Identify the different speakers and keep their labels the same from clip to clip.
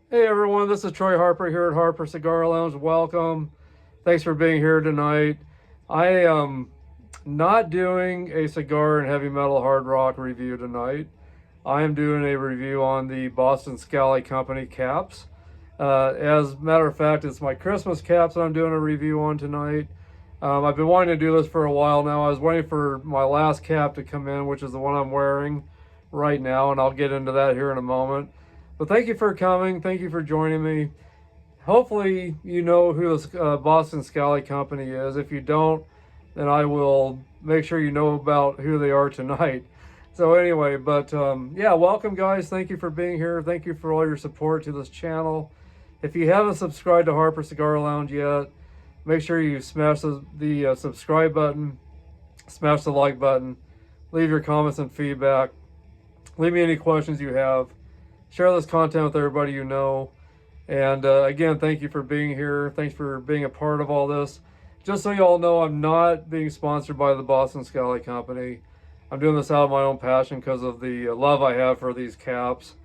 Speaker 1: Hey everyone, this is Troy Harper here at Harper Cigar Lounge. Welcome. Thanks for being here tonight. I am not doing a cigar and heavy metal hard rock review tonight. I am doing a review on the Boston Scally Company caps. As a matter of fact, it's my Christmas caps that I'm doing a review on tonight. I've been wanting to do this for a while now. I was waiting for my last cap to come in, which is the one I'm wearing right now, and I'll get into that here in a moment. But thank you for coming. Thank you for joining me. Hopefully, you know who the Boston Scally Company is. If you don't, then I will make sure you know about who they are tonight. So anyway, but yeah, welcome guys. Thank you for being here. Thank you for all your support to this channel. If you haven't subscribed to Harper Cigar Lounge yet, make sure you smash the subscribe button, smash the like button, leave your comments and feedback, leave me any questions you have, share this content with everybody you know. And again, thank you for being here. Thanks for being a part of all this. Just so you all know, I'm not being sponsored by the Boston Scally Company. I'm doing this out of my own passion because of the love I have for these caps.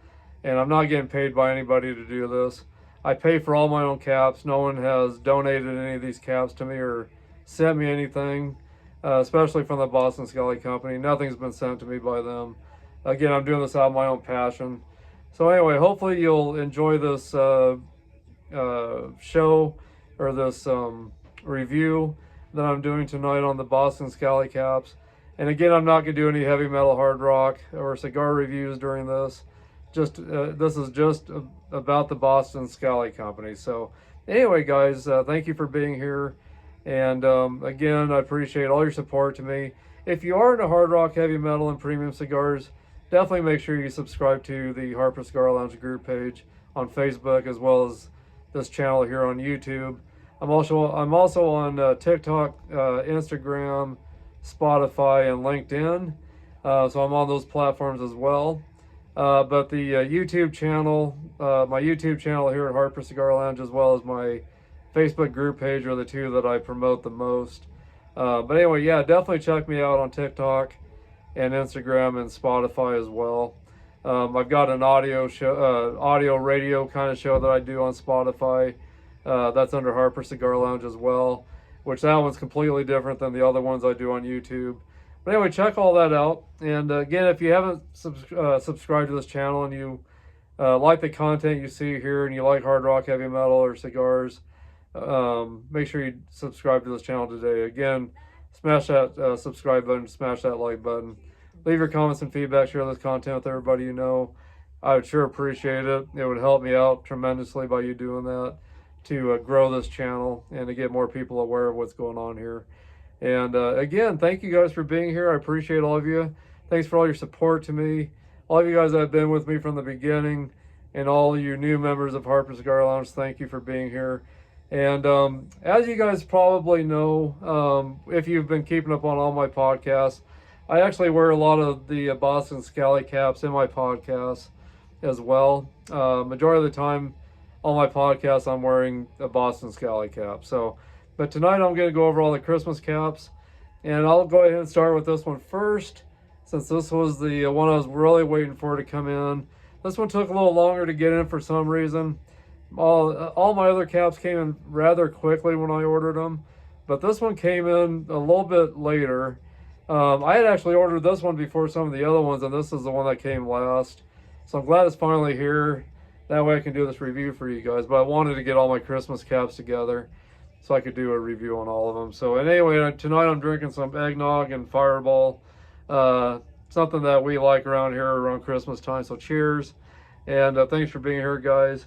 Speaker 1: And I'm not getting paid by anybody to do this. I pay for all my own caps. No one has donated any of these caps to me or sent me anything, especially from the Boston Scally Company. Nothing's been sent to me by them. Again, I'm doing this out of my own passion. So anyway, hopefully you'll enjoy this show or this review that I'm doing tonight on the Boston Scally caps. And again, I'm not going to do any heavy metal hard rock or cigar reviews during this. This is just about the Boston Scally Company. So anyway, guys, thank you for being here. And again, I appreciate all your support to me. If you are into hard rock, heavy metal, and premium cigars, definitely make sure you subscribe to the Harper Cigar Lounge group page on Facebook, as well as this channel here on YouTube. I'm also on TikTok, Instagram, Spotify, and LinkedIn. So I'm on those platforms as well. But the YouTube channel, my YouTube channel here at Harper Cigar Lounge, as well as my Facebook group page, are the two that I promote the most. But anyway, yeah, definitely check me out on TikTok and Instagram and Spotify as well. I've got an audio radio kind of show that I do on Spotify. That's under Harper Cigar Lounge as well, which that one's completely different than the other ones I do on YouTube. But anyway, check all that out. And again, if you haven't subscribed to this channel and you like the content you see here and you like hard rock, heavy metal, or cigars, make sure you subscribe to this channel today. Again, smash that subscribe button, smash that like button. Leave your comments and feedback, share this content with everybody you know. I would sure appreciate it. It would help me out tremendously by you doing that to grow this channel and to get more people aware of what's going on here. And again, thank you guys for being here. I appreciate all of you. Thanks for all your support to me. All of you guys that have been with me from the beginning, and all you new members of Harper Cigar Lounge, thank you for being here. And as you guys probably know, if you've been keeping up on all my podcasts, I actually wear a lot of the Boston Scally caps in my podcasts as well. Majority of the time on my podcasts, I'm wearing a Boston Scally cap. But tonight I'm going to go over all the Christmas caps, and I'll go ahead and start with this one first, since this was the one I was really waiting for to come in. This one took a little longer to get in for some reason. All my other caps came in rather quickly when I ordered them, but this one came in a little bit later. I had actually ordered this one before some of the other ones, and this is the one that came last. So I'm glad it's finally here. That way I can do this review for you guys. But I wanted to get all my Christmas caps together so I could do a review on all of them. So and anyway, tonight I'm drinking some eggnog and Fireball. Something that we like around here around Christmas time. So cheers. And thanks for being here, guys.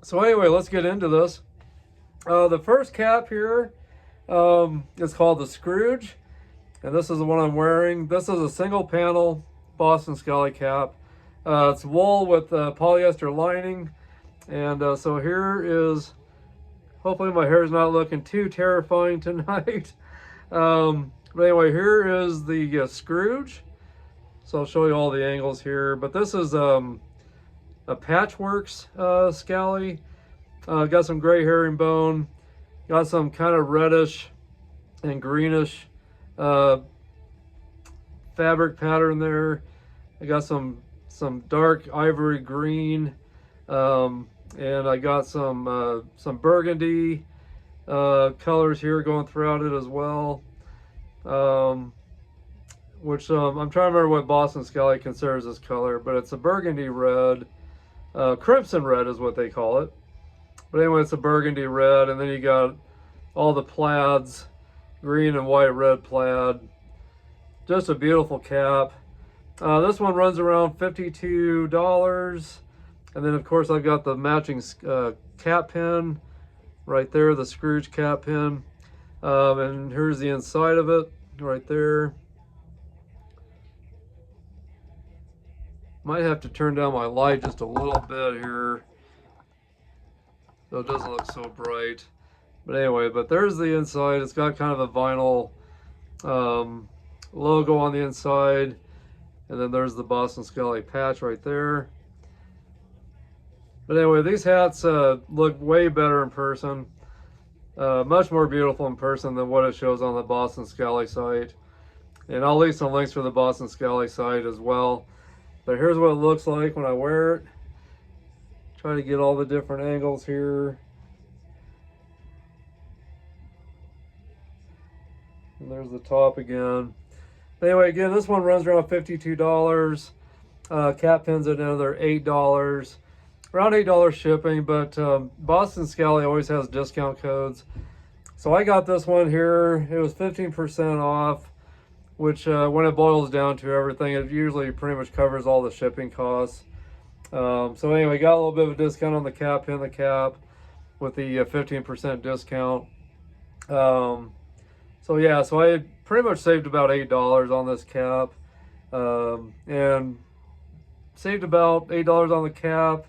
Speaker 1: So anyway, let's get into this. The first cap here is called the Scrooge, and this is the one I'm wearing. This is a single panel Boston Scally cap. It's wool with polyester lining, and so here is, hopefully my hair is not looking too terrifying tonight. But anyway, here is the Scrooge. So I'll show you all the angles here, but this is a Patchworks Scally. Got some gray herringbone, got some kind of reddish and greenish fabric pattern there. I got some some dark ivory green, and I got some burgundy colors here going throughout it as well. Which I'm trying to remember what Boston Scally considers this color, but it's a burgundy red, crimson red is what they call it. But anyway, it's a burgundy red, and then you got all the plaids, green and white, red plaid. Just a beautiful cap. This one runs around $52, and then of course I've got the matching cap pin right there, the Scrooge cap pin, and here's the inside of it right there. Might have to turn down my light just a little bit here so it doesn't look so bright. But anyway, but there's the inside. It's got kind of a vinyl logo on the inside. And then there's the Boston Scally patch right there. But anyway, these hats look way better in person. Much more beautiful in person than what it shows on the Boston Scally site. And I'll leave some links for the Boston Scally site as well. But here's what it looks like when I wear it. Try to get all the different angles here. And there's the top again. Anyway, again, this one runs around $52. Cap pins at another $8. Around $8 shipping, but Boston Scally always has discount codes. So I got this one here. It was 15% off. Which when it boils down to everything, it usually pretty much covers all the shipping costs. So anyway, got a little bit of a discount on the cap pin, the cap, with the 15% discount. So yeah, so I pretty much saved about $8 on this cap, and saved about $8 on the cap,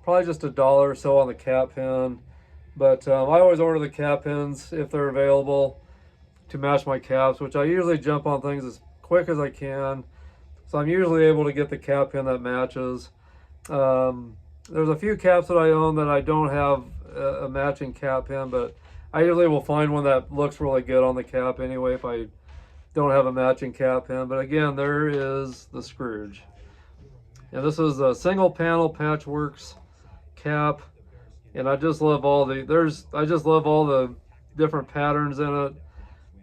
Speaker 1: probably just $1 or so on the cap pin. But I always order the cap pins if they're available to match my caps, which I usually jump on things as quick as I can. So I'm usually able to get the cap pin that matches. There's a few caps that I own that I don't have a matching cap pin, but I usually will find one that looks really good on the cap anyway if I don't have a matching cap pin. But again, there is the Scrooge. And this is a single panel Patchworks cap. And I just love all the different patterns in it.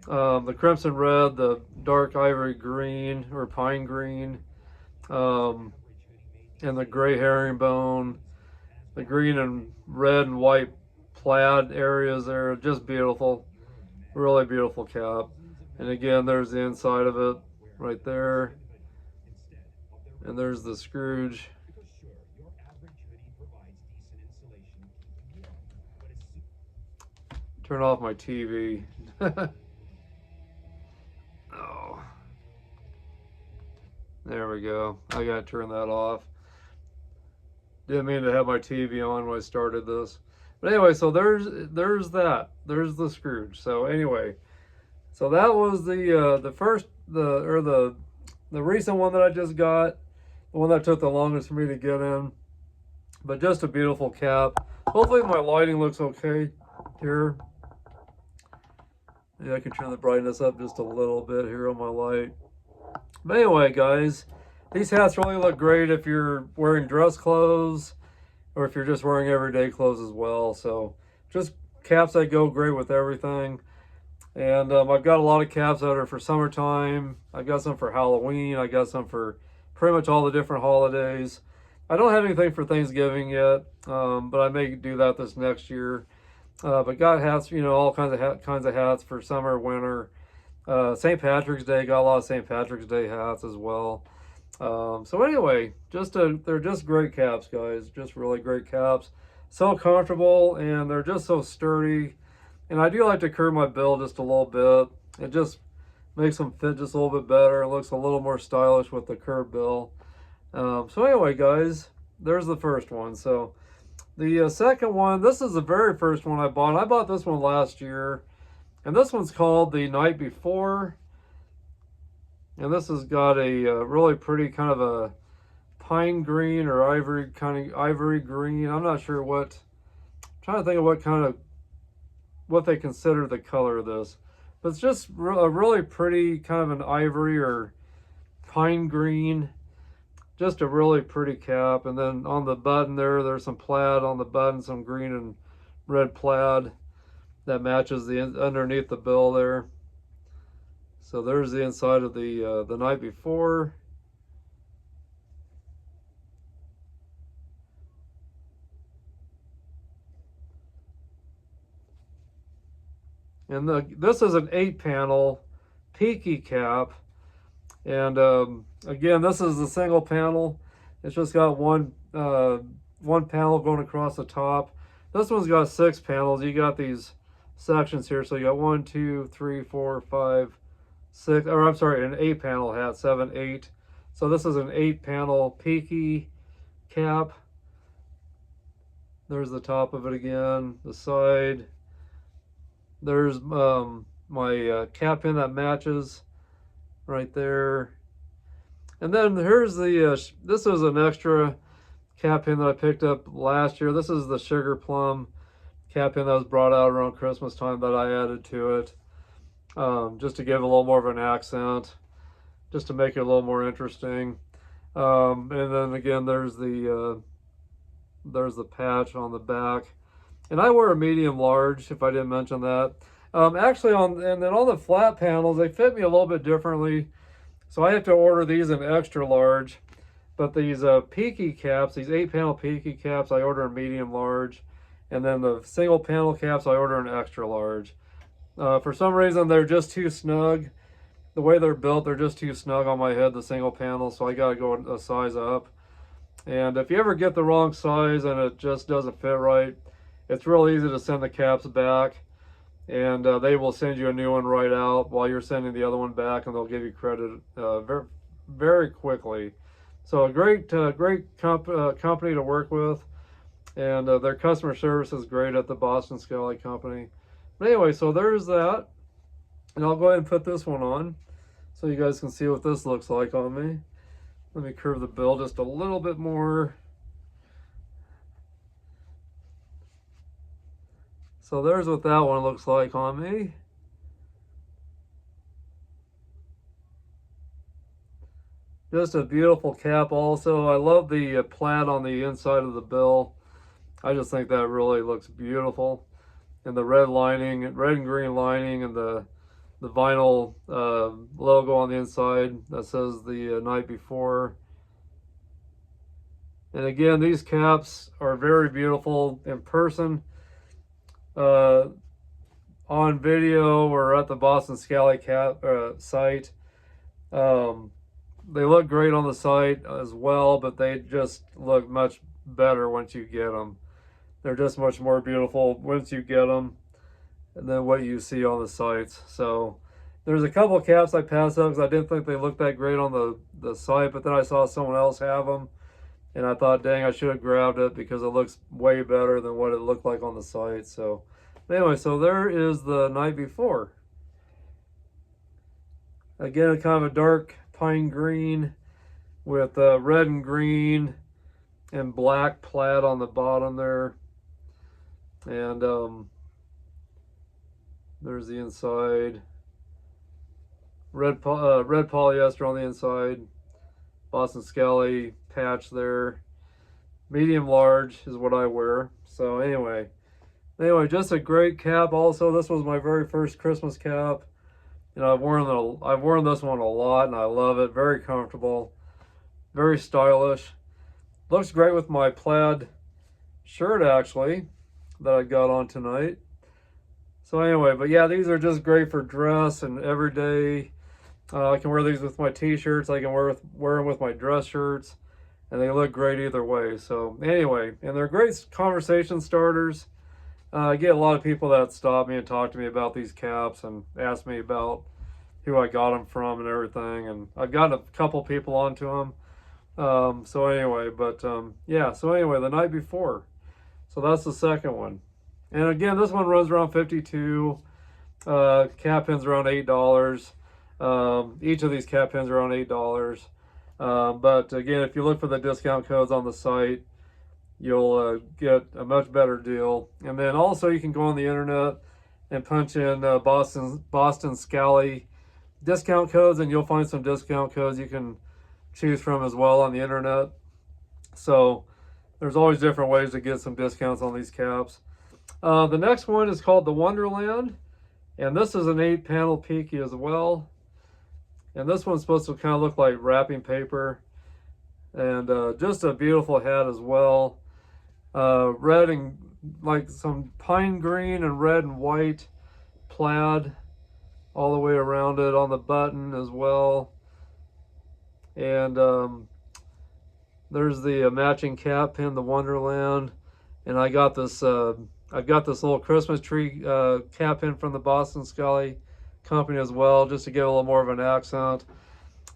Speaker 1: The crimson red, the dark ivory green or pine green, and the gray herringbone, the green and red and white plaid areas there, just beautiful, really beautiful cap. And again, there's the inside of it right there, and there's the Scrooge. Turn off my TV. Oh, there we go. I gotta turn that off. Didn't mean to have my TV on when I started this. But anyway, so there's that. There's the Scrooge. So anyway, so that was the recent one that I just got, the one that took the longest for me to get in. But just a beautiful cap. Hopefully my lighting looks okay here. Yeah, I can turn the brightness up just a little bit here on my light. But anyway, guys, these hats really look great if you're wearing dress clothes or if you're just wearing everyday clothes as well. So just caps that go great with everything. And I've got a lot of caps that are for summertime. I've got some for Halloween. I got some for pretty much all the different holidays. I don't have anything for Thanksgiving yet, but I may do that this next year. But got hats, you know, all kinds of hats for summer, winter. St. Patrick's Day, got a lot of St. Patrick's Day hats as well. So anyway, they're just great caps, guys. Just really great caps. So comfortable, and they're just so sturdy. And I do like to curve my bill just a little bit. It just makes them fit just a little bit better. It looks a little more stylish with the curved bill. So anyway, guys, there's the first one. So the second one, this is the very first one I bought. I bought this one last year, and this one's called The Night Before. And this has got a really pretty kind of a pine green or ivory green. I'm not sure what. I'm trying to think of what they consider the color of this, but it's just a really pretty kind of an ivory or pine green. just a really pretty cap. And then on the button there's some plaid on the button, some green and red plaid that matches the underneath the bill there. So there's the inside of the night before. And this is an 8-panel PEAKY cap. And again, this is the single panel. It's just got one panel going across the top. This one's got 6 panels. You got these sections here. So you got 1, 2, 3, 4, 5, 6, or I'm sorry, an 8-panel hat, 7, 8. So this is an 8-panel PEAKY cap. There's the top of it again, the side. There's my cap pin that matches right there. And then here's the, this is an extra cap pin that I picked up last year. This is the sugar plum cap pin that was brought out around Christmas time that I added to it. Just to give a little more of an accent, just to make it a little more interesting. And then again, there's the patch on the back. And I wear a medium large, if I didn't mention that. Actually, and then on the flat panels, they fit me a little bit differently. So I have to order these in extra large. But these PEAKY caps, these 8-panel PEAKY caps, I order in medium large. And then the single panel caps, I order in extra large. For some reason, they're just too snug. The way they're built, they're just too snug on my head, the single panel. So I got to go a size up. And if you ever get the wrong size and it just doesn't fit right, it's real easy to send the caps back, and they will send you a new one right out while you're sending the other one back, and they'll give you credit very, very quickly. So a great company to work with, and their customer service is great at the Boston Scally Company. But anyway, so there's that, and I'll go ahead and put this one on so you guys can see what this looks like on me. Let me curve the bill just a little bit more. So there's what that one looks like on me. Just a beautiful cap also. I love the plaid on the inside of the bill. I just think that really looks beautiful. And the red lining, red and green lining, and the vinyl logo on the inside that says the night before. And again, these caps are very beautiful in person. On video or at the Boston Scally cap site. They look great on the site as well, but they just look much better once you get them. They're just much more beautiful once you get them than what you see on the sites. So there's a couple of caps I passed up because I didn't think they looked that great on the site, but then I saw someone else have them, and I thought, dang, I should have grabbed it because it looks way better than what it looked like on the site. So anyway, so there is the night before. Again, kind of a dark pine green with red and green and black plaid on the bottom there. And there's the inside. Red polyester on the inside. Boston Scally patch there. Medium large is what I wear. So anyway, just a great cap. Also, this was my very first Christmas cap. You know, I've worn this one a lot, and I love it. Very comfortable, very stylish. Looks great with my plaid shirt actually that I got on tonight. So anyway, but yeah, these are just great for dress and everyday. I can wear these with my t-shirts. I can wear them with my dress shirts, and they look great either way. So anyway, and they're great conversation starters. I get a lot of people that stop me and talk to me about these caps and ask me about who I got them from and everything. And I've gotten a couple people onto them. So anyway, yeah, so anyway, the night before. So that's the second one. And again, this one runs around $52. Cap pins around $8. Each of these cap pins are around $8. But again, if you look for the discount codes on the site, you'll get a much better deal. And then also you can go on the internet and punch in Boston Scally discount codes, and you'll find some discount codes you can choose from as well on the internet. So there's always different ways to get some discounts on these caps. The next one is called the Wonderland, and this is an 8-panel PEAKY as well. And this one's supposed to kind of look like wrapping paper, and just a beautiful hat as well. Red and like some pine green and red and white plaid all the way around it on the button as well. And there's the matching cap pin, the Wonderland. And I got this I've got this little Christmas tree cap pin from the Boston Scully company as well, just to give a little more of an accent.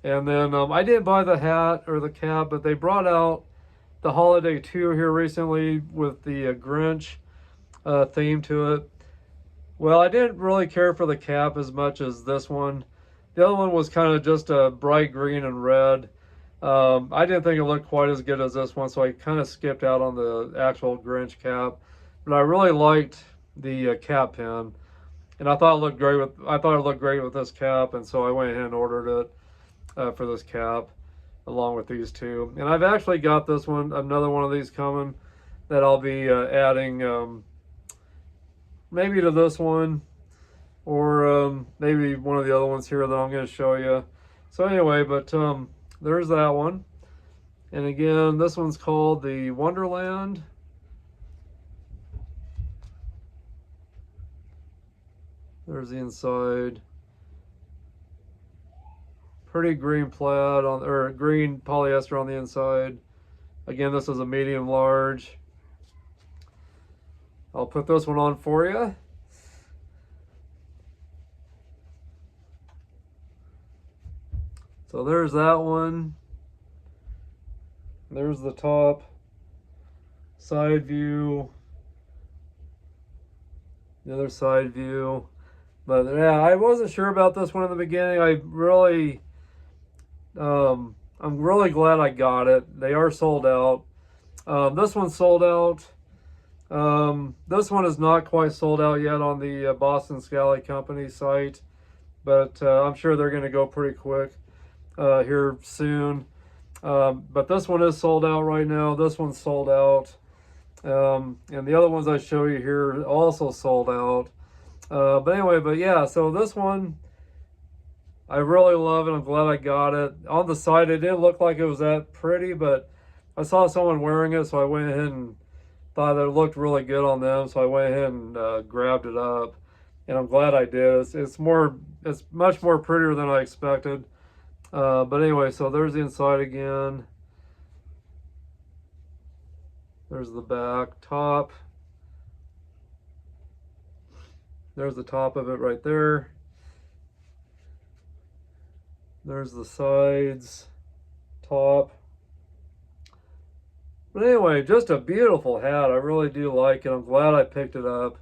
Speaker 1: And then I didn't buy the hat or the cap, but they brought out the Holiday 2 here recently with the Grinch theme to it. Well, I didn't really care for the cap as much as this one. The other one was kind of just a bright green and red. I didn't think it looked quite as good as this one, so I kind of skipped out on the actual Grinch cap. But I really liked the cap pin, and I thought it looked great with this cap, and so I went ahead and ordered it for this cap along with these two. And I've actually got this one, another one of these coming that I'll be adding maybe to this one, or maybe one of the other ones here that I'm going to show you. So anyway, but there's that one. And again, this one's called the Wonderland. There's the inside. Pretty green plaid on, or green polyester on the inside. Again, this is a medium large. I'll put this one on for you. So there's that one. There's the top, side view, the other side view. But yeah, I wasn't sure about this one in the beginning. I'm really glad I got it. They are sold out. This one's sold out. This one is not quite sold out yet on the Boston Scally Company site, but I'm sure they're going to go pretty quick here soon. But this one is sold out right now. This one's sold out. And the other ones I show you here also sold out. But anyway, but yeah, so this one, I really love it. I'm glad I got it. On the side, it didn't look like it was that pretty, but I saw someone wearing it, so I went ahead and thought that it looked really good on them, so I went ahead and grabbed it up, and I'm glad I did. It's much more prettier than I expected. But anyway, so there's the inside again. There's the back, top. There's the top of it right there. There's the sides, top. But anyway, just a beautiful hat. I really do like it. I'm glad I picked it up.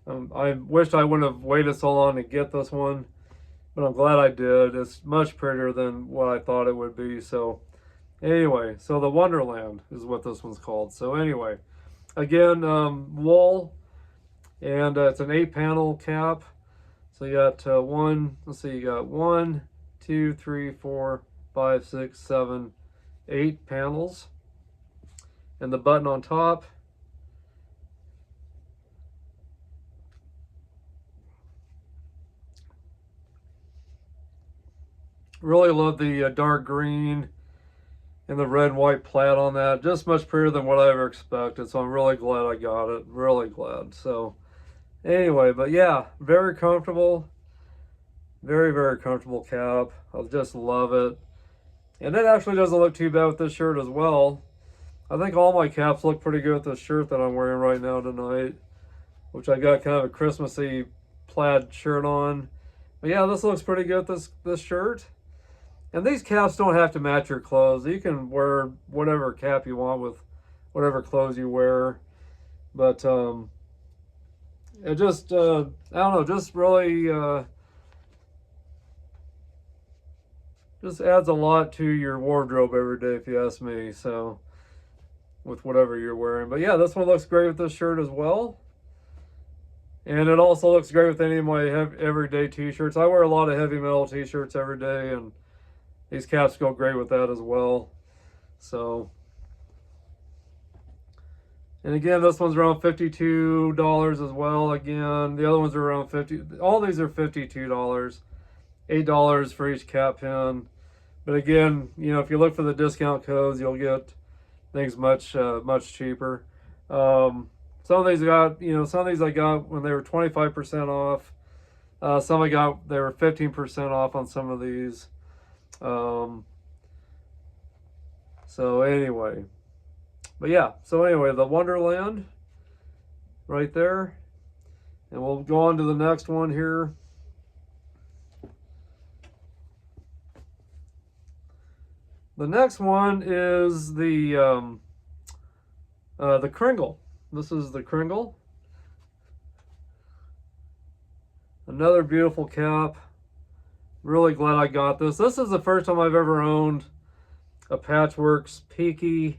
Speaker 1: I wished I wouldn't have waited so long to get this one, but I'm glad I did. It's much prettier than what I thought it would be. So anyway, so the Wonderland is what this one's called. So anyway, again, wool, and it's an 8-panel cap. So you got let's see, you got 1, 2, 3, 4, 5, 6, 7, 8 panels. And the button on top. Really love the dark green and the red and white plaid on that. Just much prettier than what I ever expected. So I'm really glad I got it. Really glad. So anyway, but yeah, very comfortable. Very, very comfortable cap. I just love it. And it actually doesn't look too bad with this shirt as well. I think all my caps look pretty good with this shirt that I'm wearing right now tonight, which I got kind of a Christmassy plaid shirt on. But yeah, this looks pretty good, this shirt. And these caps don't have to match your clothes. You can wear whatever cap you want with whatever clothes you wear. But it just, I don't know, just really just adds a lot to your wardrobe every day, if you ask me. So with whatever you're wearing. But yeah, this one looks great with this shirt as well. And it also looks great with any of my everyday t-shirts. I wear a lot of heavy metal t-shirts every day, and these caps go great with that as well. So, and again, this one's around $52 as well. Again, the other ones are around $50. All these are $52, $8 for each cap pin. But again, you know, if you look for the discount codes, you'll get things much cheaper. Some of these I got when they were 25% off. Some they were 15% off on some of these. So anyway, but yeah, so anyway, the Wonderland right there. And we'll go on to the next one here. The next one is the Kringle. This is the Kringle. Another beautiful cap. Really glad I got this. This is the first time I've ever owned a Patchworks PEAKY,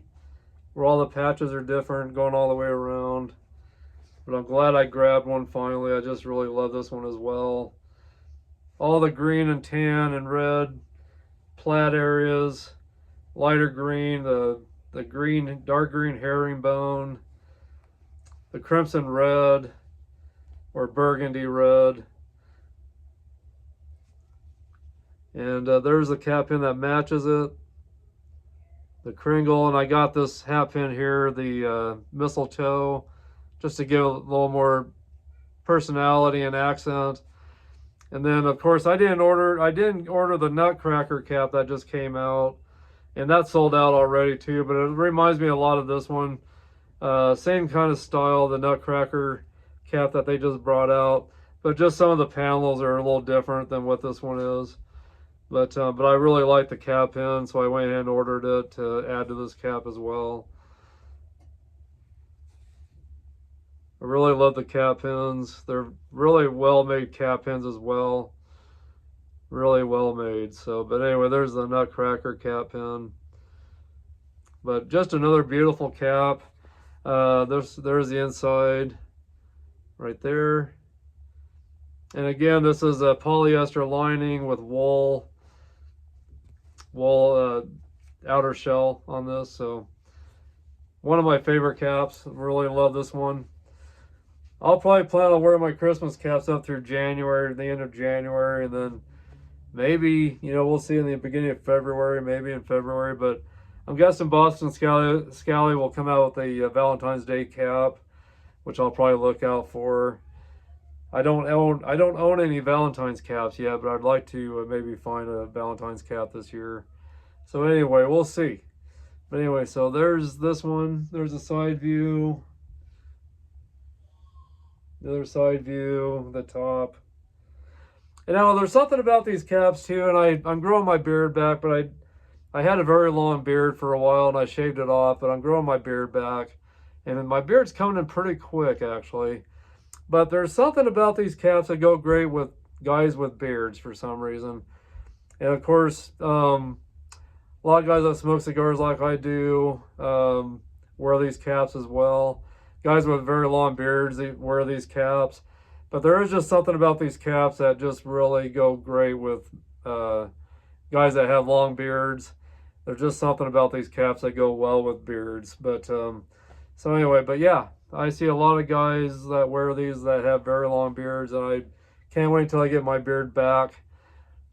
Speaker 1: where all the patches are different, going all the way around. But I'm glad I grabbed one finally. I just really love this one as well. All the green and tan and red plaid areas, lighter green, the green, dark green herringbone, the crimson red or burgundy red. And there's the cap pin that matches it, the Kringle. And I got this hat pin here, the mistletoe, just to give a little more personality and accent. And then of course I didn't order the Nutcracker cap that just came out, and that sold out already too, but it reminds me a lot of this one. Same kind of style, the Nutcracker cap that they just brought out, but just some of the panels are a little different than what this one is. But I really like the cap pin, so I went ahead and ordered it to add to this cap as well. I really love the cap pins. They're really well made cap pins as well. Really well made. So, but anyway, there's the Nutcracker cap pin. But just another beautiful cap. There's the inside right there. And again, this is a polyester lining with wool outer shell on this. So one of my favorite caps. Really love this one. I'll probably plan on wearing my Christmas caps up through January, the end of January, and then maybe, you know, we'll see in the beginning of February, maybe in February. But I'm guessing Boston Scally will come out with a Valentine's Day cap, which I'll probably look out for. I don't own any Valentine's caps yet, but I'd like to maybe find a Valentine's cap this year. So anyway, we'll see. But anyway, so there's this one. There's a side view. The other side view, the top. And now there's something about these caps too, and I'm growing my beard back, but I had a very long beard for a while and I shaved it off, but I'm growing my beard back. And my beard's coming in pretty quick actually. But there's something about these caps that go great with guys with beards for some reason. And of course, a lot of guys that smoke cigars like I do wear these caps as well. Guys with very long beards, they wear these caps. But there is just something about these caps that just really go great with guys that have long beards. There's just something about these caps that go well with beards. But so anyway, but yeah, I see a lot of guys that wear these that have very long beards, and I can't wait until I get my beard back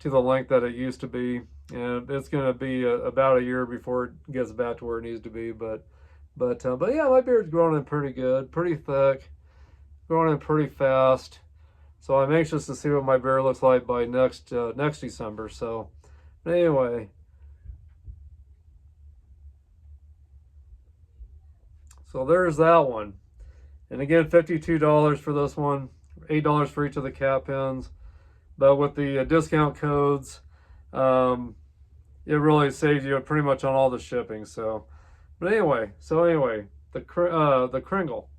Speaker 1: to the length that it used to be. And it's going to be about a year before it gets back to where it needs to be. But yeah, my beard's growing in pretty good, pretty thick, growing in pretty fast. So I'm anxious to see what my beard looks like by next December. So anyway, so there's that one. And again, $52 for this one, $8 for each of the cap pins. But with the discount codes, it really saves you pretty much on all the shipping. So, but anyway, the Kringle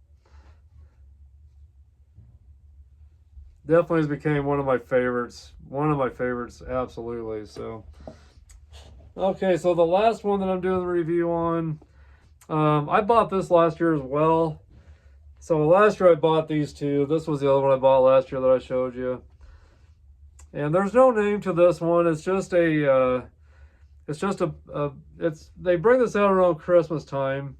Speaker 1: definitely has become one of my favorites. One of my favorites, absolutely. So, okay, so the last one that I'm doing the review on, I bought this last year as well. So last year I bought these two. This was the other one I bought last year that I showed you. And there's no name to this one. It's just a It's just they bring this out around Christmas time,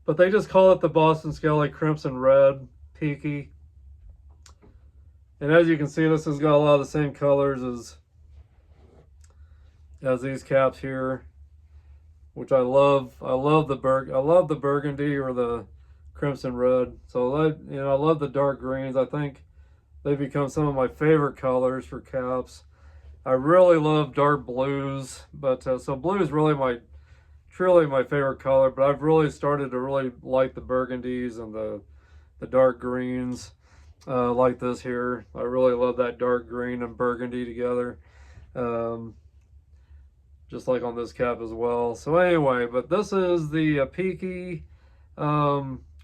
Speaker 1: but they just call it the Boston Skelly Crimson Red Peaky. And as you can see, this has got a lot of the same colors as these caps here, which I love. I love the burgundy or the crimson red. So I love the dark greens. I think they've become some of my favorite colors for caps. I really love dark blues, but so blue is really truly my favorite color. But I've really started to really like the burgundies and the dark greens, like this here. I really love that dark green and burgundy together, just like on this cap as well. So anyway, but this is the PEAKY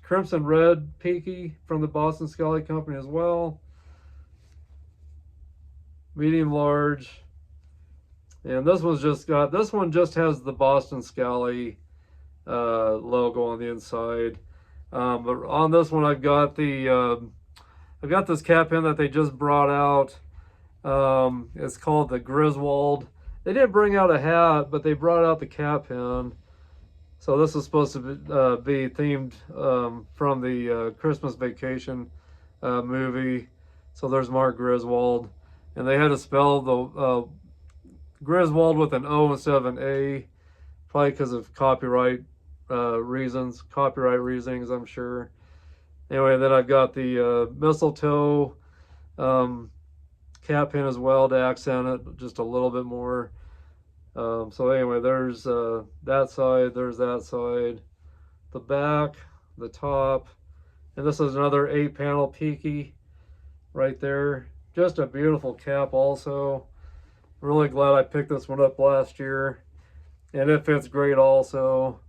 Speaker 1: Crimson Red PEAKY from the Boston Skelly Company as well. Medium large. And this one just has the Boston Skelly logo on the inside. But on this one I've got this cap in that they just brought out. It's called the Griswold. They didn't bring out a hat, but they brought out the cap pin. So this is supposed to be themed from the Christmas Vacation movie. So there's Mark Griswold. And they had to spell the Griswold with an O instead of an A, probably because of copyright reasons, I'm sure. Anyway, then I've got the mistletoe cap pin as well to accent it just a little bit more. So anyway, there's that side, there's that side, the back, the top, and this is another 8-panel PEAKY right there. Just a beautiful cap also. Really glad I picked this one up last year, and it fits great also.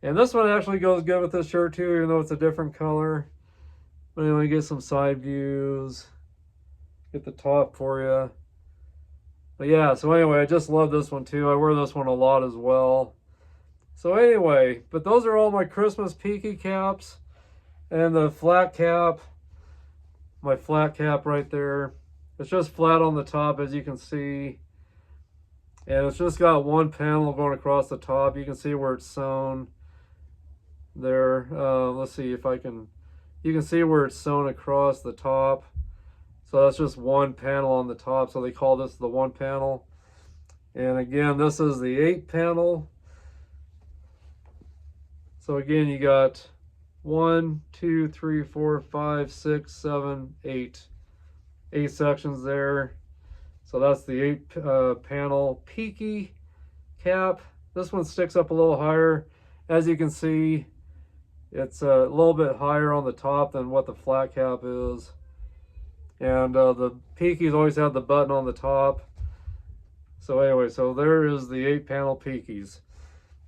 Speaker 1: And this one actually goes good with this shirt too, even though it's a different color. But anyway, get some side views, get the top for you. But yeah, so anyway, I just love this one too. I wear this one a lot as well. So anyway, but those are all my Christmas PEAKY caps. And the flat cap, my flat cap right there. It's just flat on the top, as you can see. And it's just got one panel going across the top. You can see where it's sewn there. Let's see if I can, you can see where it's sewn across the top. So that's just one panel on the top. So they call this the one panel. And again, this is the 8-panel. So again, you got 1, 2, 3, 4, 5, 6, 7, 8. 8 sections there. So that's the 8-panel PEAKY cap. This one sticks up a little higher. As you can see, it's a little bit higher on the top than what the flat cap is. And the PEAKYs always have the button on the top. So anyway, so there is the 8-panel PEAKYs.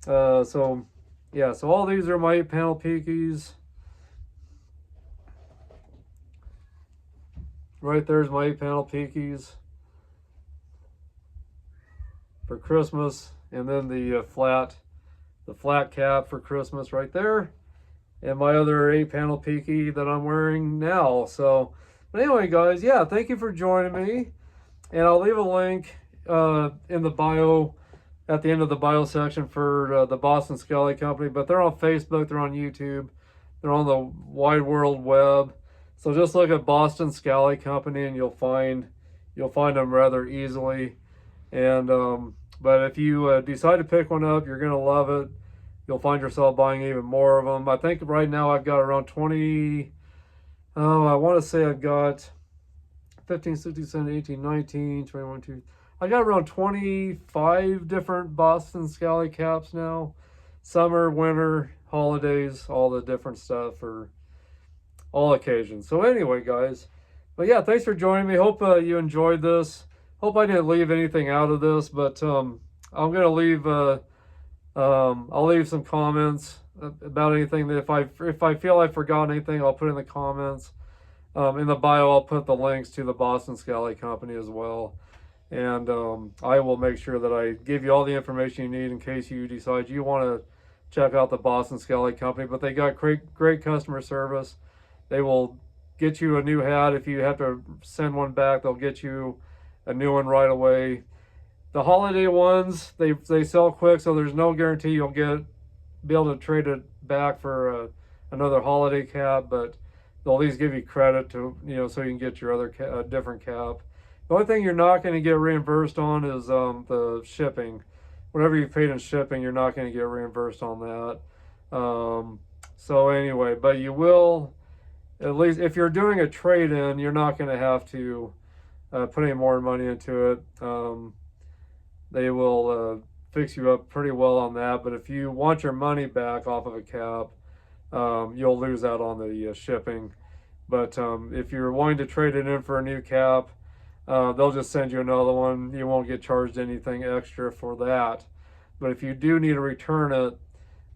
Speaker 1: So yeah, so all these are my 8-panel PEAKYs. Right there's my 8-panel PEAKYs for Christmas, and then the flat cap for Christmas right there, and my other 8-panel PEAKY that I'm wearing now. So, but anyway, guys, yeah, thank you for joining me, and I'll leave a link in the bio, at the end of the bio section for the Boston Skelly Company. But they're on Facebook, they're on YouTube, they're on the wide world web. So just look at Boston Skelly Company and you'll find them rather easily. And but if you decide to pick one up, you're gonna love it. You'll find yourself buying even more of them. I think right now I've got around 20. I want to say I've got 15, 16, 17, 18, 19, 21, 2. I got around 25 different Boston Skelly caps now. Summer, winter, holidays, all the different stuff for all occasions. So anyway, guys, but yeah, thanks for joining me. Hope you enjoyed this. Hope I didn't leave anything out of this, but I'm gonna leave I'll leave some comments about anything that if I feel I forgot anything, I'll put in the comments. In the bio, I'll put the links to the Boston Skelly Company as well. And I will make sure that I give you all the information you need in case you decide you want to check out the Boston Skelly Company. But they got great customer service. They will get you a new hat. If you have to send one back, they'll get you a new one right away. The holiday ones, they sell quick, so there's no guarantee you'll be able to trade it back for another holiday cap, but they'll at least give you credit to, so you can get your other different cap. The only thing you're not going to get reimbursed on is the shipping. Whatever you paid in shipping, you're not going to get reimbursed on that. So anyway, but you will, at least if you're doing a trade-in, you're not going to have to put any more money into it. They will fix you up pretty well on that. But if you want your money back off of a cap, you'll lose out on the shipping. But if you're wanting to trade it in for a new cap, they'll just send you another one. You won't get charged anything extra for that. But if you do need to return it,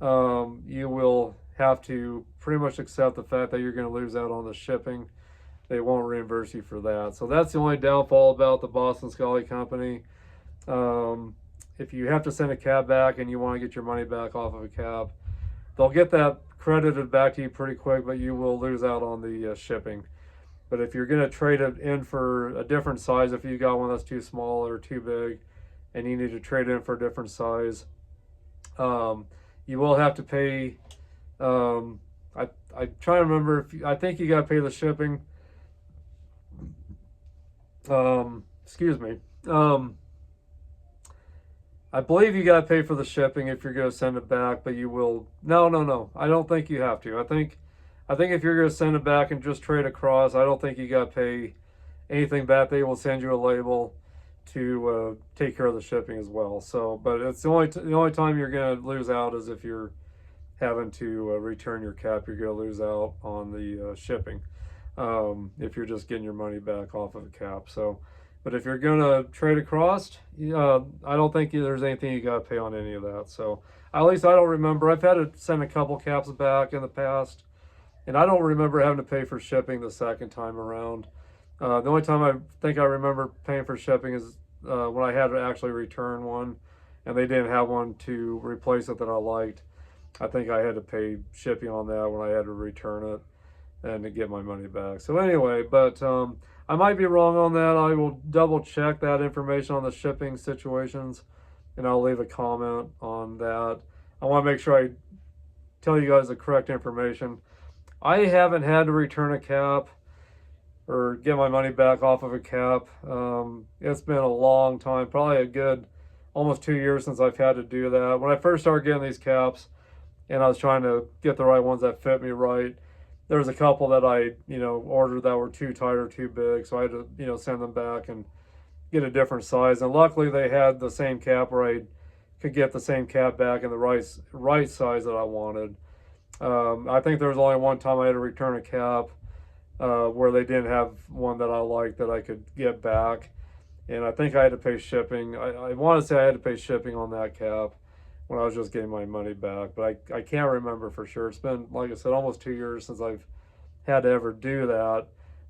Speaker 1: you will have to pretty much accept the fact that you're going to lose out on the shipping. They won't reimburse you for that. So that's the only downfall about the Boston Scully Company. If you have to send a cab back and you want to get your money back off of a cab, they'll get that credited back to you pretty quick, but you will lose out on the shipping. But if you're going to trade it in for a different size, if you got one that's too small or too big and you need to trade it in for a different size, you will have to pay. I'm trying to remember, I think you got to pay the shipping. Excuse me. I believe you got to pay for the shipping if you're going to send it back, but you will. No. I don't think you have to. I think if you're going to send it back and just trade across, I don't think you got to pay anything back. They will send you a label to take care of the shipping as well. So, but it's the only time you're going to lose out is if you're having to return your cap. You're going to lose out on the shipping if you're just getting your money back off of a cap. So. But if you're going to trade across, I don't think there's anything you got to pay on any of that. So at least I don't remember. I've had to send a couple caps back in the past, and I don't remember having to pay for shipping the second time around. The only time I think I remember paying for shipping is when I had to actually return one, and they didn't have one to replace it that I liked. I think I had to pay shipping on that when I had to return it and to get my money back. So anyway, but I might be wrong on that. I will double check that information on the shipping situations, and I'll leave a comment on that. I want to make sure I tell you guys the correct information. I haven't had to return a cap or get my money back off of a cap. It's been a long time, probably a good almost 2 years since I've had to do that. When I first started getting these caps and I was trying to get the right ones that fit me right, there was a couple that I, ordered that were too tight or too big, so I had to, send them back and get a different size. And luckily, they had the same cap where I could get the same cap back in the right size that I wanted. I think there was only one time I had to return a cap where they didn't have one that I liked that I could get back, and I think I had to pay shipping. I want to say I had to pay shipping on that cap when I was just getting my money back, but I can't remember for sure. It's been, like I said, almost 2 years since I've had to ever do that,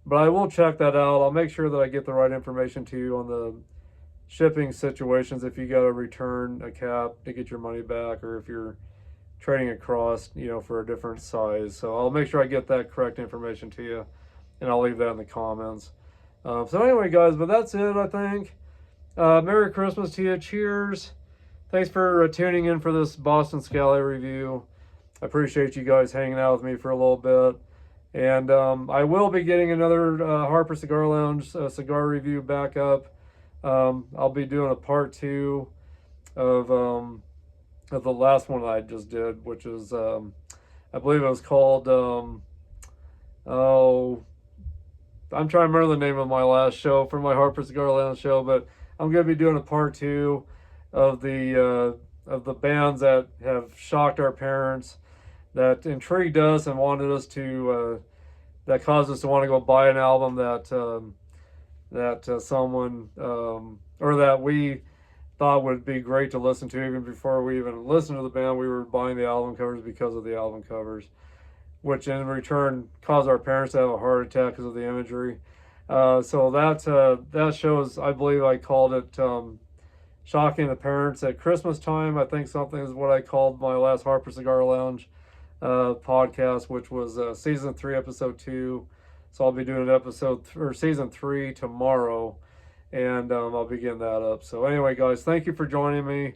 Speaker 1: but I will check that out. I'll make sure that I get the right information to you on the shipping situations if you got to return a cap to get your money back, or if you're trading across, for a different size. So I'll make sure I get that correct information to you, and I'll leave that in the comments. So anyway, guys, but that's it, I think. Merry Christmas to you. Cheers. Thanks for tuning in for this Boston Scally review. I appreciate you guys hanging out with me for a little bit. And I will be getting another Harper Cigar Lounge cigar review back up. I'll be doing a part 2 of the last one I just did, which is, I believe it was called, I'm trying to remember the name of my last show for my Harper Cigar Lounge show, but I'm going to be doing a part 2 of the bands that have shocked our parents, that intrigued us and wanted us to, that caused us to want to go buy an album that someone, or that we thought would be great to listen to. Even before we even listened to the band, we were buying the album covers because of the album covers, which in return caused our parents to have a heart attack because of the imagery. So that shows, I believe I called it Shocking the Parents at Christmas Time. I think something is what I called my last Harper Cigar Lounge podcast, which was season 3, episode 2. So I'll be doing season 3 tomorrow, and I'll be getting that up. So anyway, guys, thank you for joining me,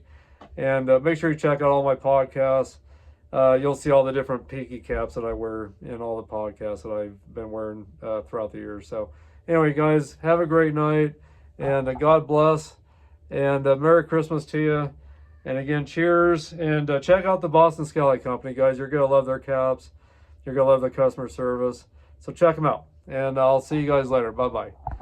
Speaker 1: and make sure you check out all my podcasts. You'll see all the different Peaky caps that I wear in all the podcasts that I've been wearing throughout the years. So anyway, guys, have a great night, and God bless, and Merry Christmas to you. And again, cheers, and check out the Boston Scally Company, guys. You're going to love their caps. You're going to love the customer service. So check them out, and I'll see you guys later. Bye-bye.